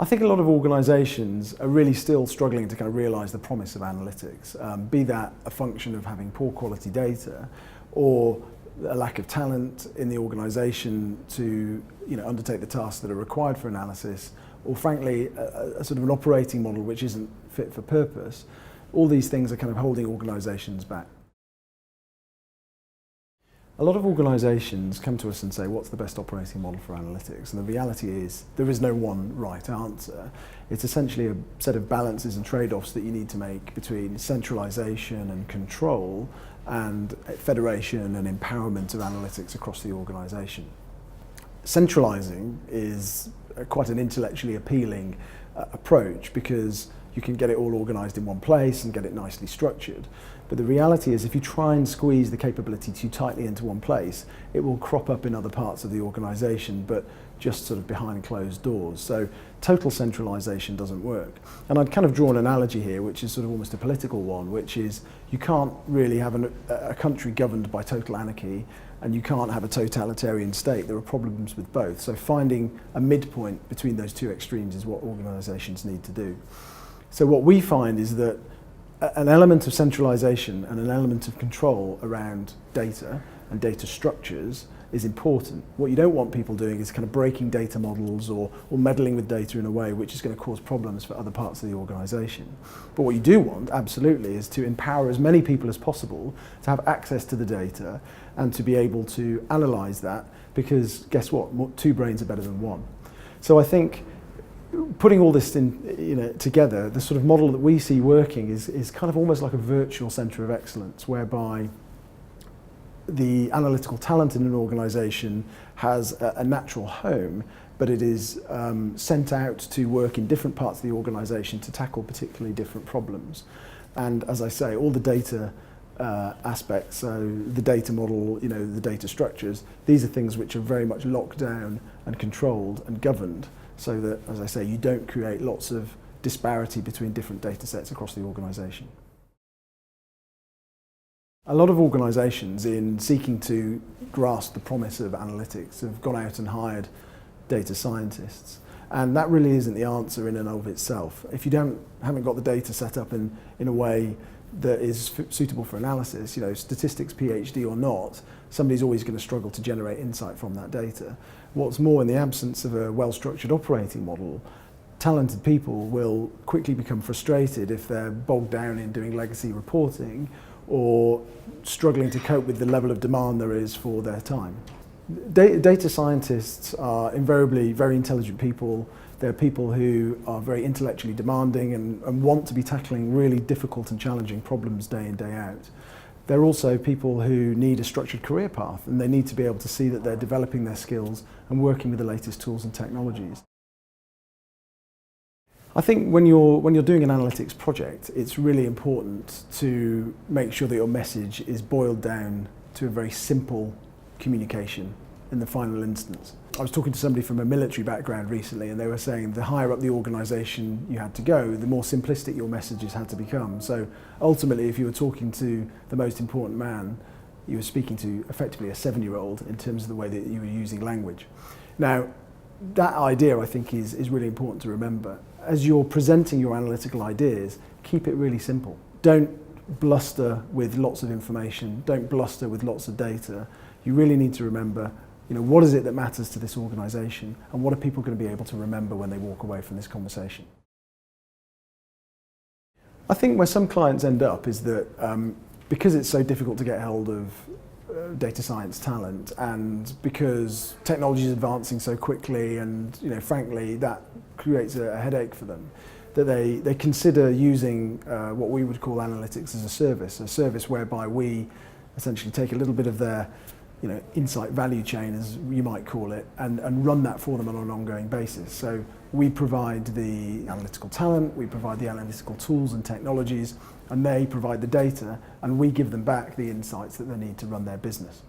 I think a lot of organisations are really still struggling to kind of realise the promise of analytics, be that a function of having poor quality data or a lack of talent in the organisation to undertake the tasks that are required for analysis, or frankly a sort of an operating model which isn't fit for purpose. All these things are kind of holding organisations back. A lot of organisations come to us and say, what's the best operating model for analytics? And the reality is there is no one right answer. It's essentially a set of balances and trade-offs that you need to make between centralisation and control and federation and empowerment of analytics across the organisation. Centralising is quite an intellectually appealing approach because you can get it all organised in one place and get it nicely structured. But the reality is if you try and squeeze the capability too tightly into one place, it will crop up in other parts of the organisation, but just sort of behind closed doors. So total centralisation doesn't work. And I'd kind of draw an analogy here, which is sort of almost a political one, which is you can't really have a country governed by total anarchy, and you can't have a totalitarian state. There are problems with both. So finding a midpoint between those two extremes is what organisations need to do. So what we find is that an element of centralisation and an element of control around data and data structures is important. What you don't want people doing is kind of breaking data models or meddling with data in a way which is going to cause problems for other parts of the organisation. But what you do want, absolutely, is to empower as many people as possible to have access to the data and to be able to analyse that, because guess what? Two brains are better than one. So I think putting all this together, the sort of model that we see working is kind of almost like a virtual centre of excellence, whereby the analytical talent in an organisation has a natural home, but it is sent out to work in different parts of the organisation to tackle particularly different problems. And as I say, all the data aspects, so the data model, the data structures, these are things which are very much locked down and controlled and governed, so that, as I say, you don't create lots of disparity between different data sets across the organisation. A lot of organisations, in seeking to grasp the promise of analytics, have gone out and hired data scientists. And that really isn't the answer in and of itself. If you haven't got the data set up in a way that is suitable for analysis, statistics PhD or not, somebody's always going to struggle to generate insight from that data. What's more, in the absence of a well-structured operating model, talented people will quickly become frustrated if they're bogged down in doing legacy reporting or struggling to cope with the level of demand there is for their time. Data scientists are invariably very intelligent people. They're people who are very intellectually demanding and want to be tackling really difficult and challenging problems day in, day out. They're also people who need a structured career path, and they need to be able to see that they're developing their skills and working with the latest tools and technologies. I think when you're doing an analytics project, it's really important to make sure that your message is boiled down to a very simple communication in the final instance. I was talking to somebody from a military background recently, and they were saying the higher up the organisation you had to go, the more simplistic your messages had to become. So ultimately, if you were talking to the most important man, you were speaking to effectively a 7-year-old in terms of the way that you were using language. Now, that idea, I think, is really important to remember. As you're presenting your analytical ideas, keep it really simple. Don't bluster with lots of information. Don't bluster with lots of data. You really need to remember, what is it that matters to this organisation, and what are people going to be able to remember when they walk away from this conversation? I think where some clients end up is that because it's so difficult to get hold of data science talent, and because technology is advancing so quickly, and frankly that creates a headache for them, that they consider using what we would call analytics as a service whereby we essentially take a little bit of their insight value chain, as you might call it, and run that for them on an ongoing basis. So we provide the analytical talent, we provide the analytical tools and technologies, and they provide the data, and we give them back the insights that they need to run their business.